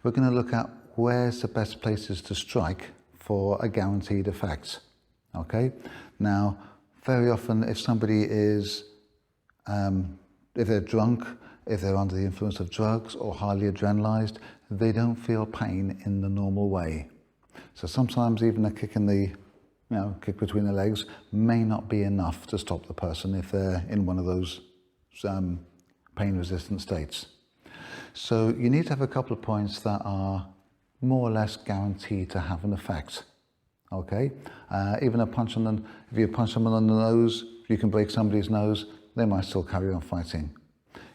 we're going to look at where's the best places to strike for a guaranteed effect. Okay? Now, very often if somebody is, if they're drunk, if they're under the influence of drugs or highly adrenalized, they don't feel pain in the normal way. So sometimes even a kick in the, kick between the legs may not be enough to stop the person if they're in one of those pain-resistant states. So you need to have a couple of points that are more or less guaranteed to have an effect. Okay? Even a punch on them, if you punch someone on the nose, you can break somebody's nose, they might still carry on fighting.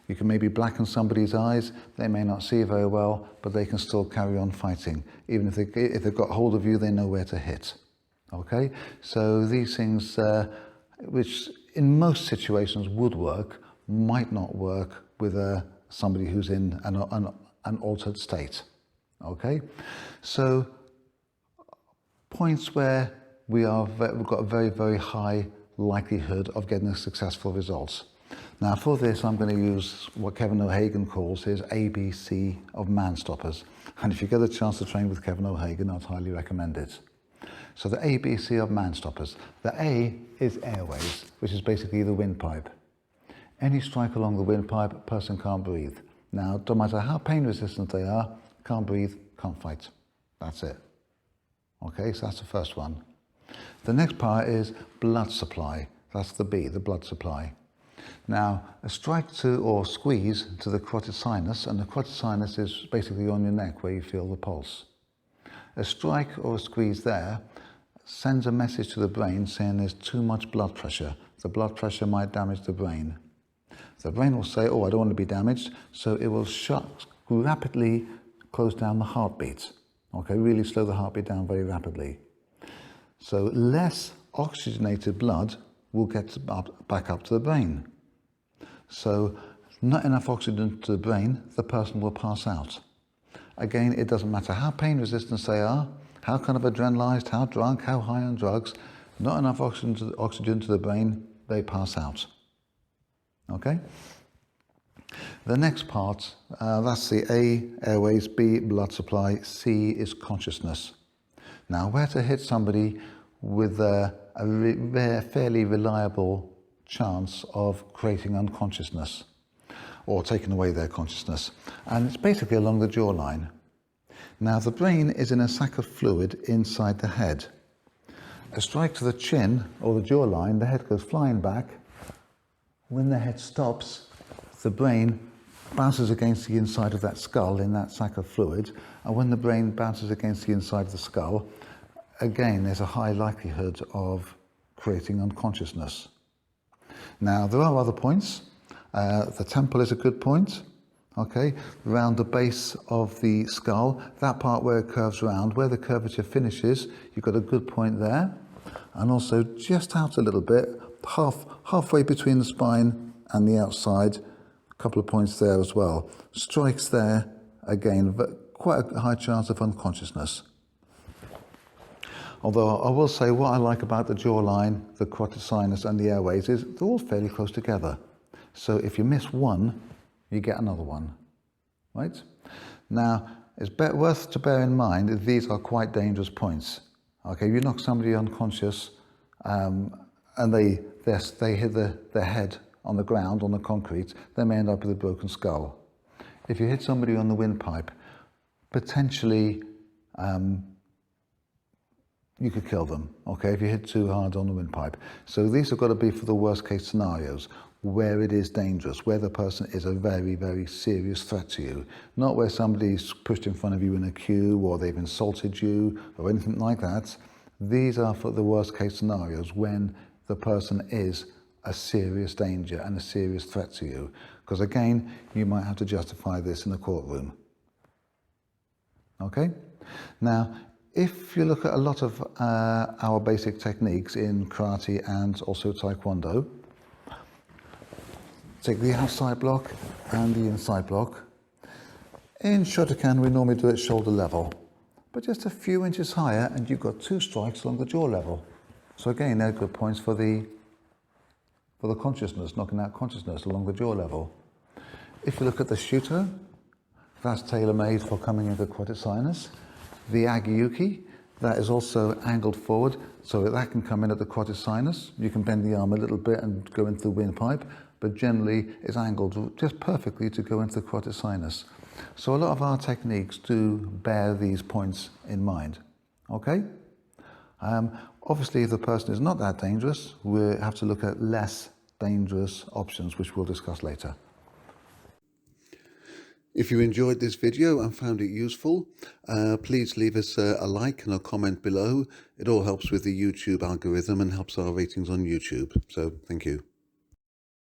You can maybe blacken somebody's eyes, they may not see very well, but they can still carry on fighting. Even if they've got hold of you, they know where to hit. Okay? So these things, which in most situations would work, might not work with somebody who's in an altered state. Okay? So points where we've got a very, very high likelihood of getting a successful result. Now for this, I'm going to use what Kevin O'Hagan calls his ABC of man stoppers. And if you get a chance to train with Kevin O'Hagan, I'd highly recommend it. So the ABC of man stoppers. The A is airways, which is basically the windpipe. Any strike along the windpipe, person can't breathe. Now, no matter how pain resistant they are, can't breathe, can't fight. That's it. Okay, so that's the first one. The next part is blood supply. That's the B, the blood supply. Now, a strike to or squeeze to the carotid sinus, and the carotid sinus is basically on your neck where you feel the pulse. A strike or a squeeze there sends a message to the brain saying there's too much blood pressure. The blood pressure might damage the brain. The brain will say, oh, I don't want to be damaged, so it will rapidly close down the heartbeat. Okay, really slow the heartbeat down very rapidly. So less oxygenated blood will get back up to the brain. So not enough oxygen to the brain, the person will pass out. Again, it doesn't matter how pain resistant they are, how kind of adrenalized, how drunk, how high on drugs, not enough oxygen to the brain, they pass out. Okay? The next part, that's the A, airways, B, blood supply, C is consciousness. Now, where to hit somebody with a fairly reliable chance of creating unconsciousness or taking away their consciousness. And it's basically along the jawline. Now, the brain is in a sac of fluid inside the head. A strike to the chin or the jawline, the head goes flying back. When the head stops, the brain bounces against the inside of that skull in that sac of fluid, and when the brain bounces against the inside of the skull, again, there's a high likelihood of creating unconsciousness. Now, there are other points. The temple is a good point, okay? Around the base of the skull, that part where it curves around, where the curvature finishes, you've got a good point there. And also just out a little bit, halfway between the spine and the outside, a couple of points there as well. Strikes there, again, quite a high chance of unconsciousness. Although I will say what I like about the jawline, the carotid sinus and the airways is they're all fairly close together. So if you miss one, you get another one, right? Now, it's worth to bear in mind that these are quite dangerous points. Okay, if you knock somebody unconscious and they hit their head on the ground, on the concrete, they may end up with a broken skull. If you hit somebody on the windpipe, potentially you could kill them, okay, if you hit too hard on the windpipe. So these have got to be for the worst case scenarios, where it is dangerous, where the person is a very, very serious threat to you. Not where somebody's pushed in front of you in a queue or they've insulted you or anything like that. These are for the worst case scenarios when the person is a serious danger and a serious threat to you. Because again, you might have to justify this in the courtroom. Okay? Now, if you look at a lot of our basic techniques in karate and also taekwondo, take the outside block and the inside block. In Shotokan, we normally do it shoulder level, but just a few inches higher and you've got two strikes along the jaw level. So again, they're good points for the consciousness, knocking out consciousness along the jaw level. If you look at the shooter, That's tailor-made for coming into quad sinus. The Agiyuki, that is also angled forward, so that can come in at the quad sinus. You can bend the arm a little bit and go into the windpipe, but generally it's angled just perfectly to go into the quad sinus. So a lot of our techniques do bear these points in mind. Okay? Obviously, if the person is not that dangerous, we have to look at less dangerous options, which we'll discuss later. If you enjoyed this video and found it useful, please leave us a like and a comment below. It all helps with the YouTube algorithm and helps our ratings on YouTube. So thank you.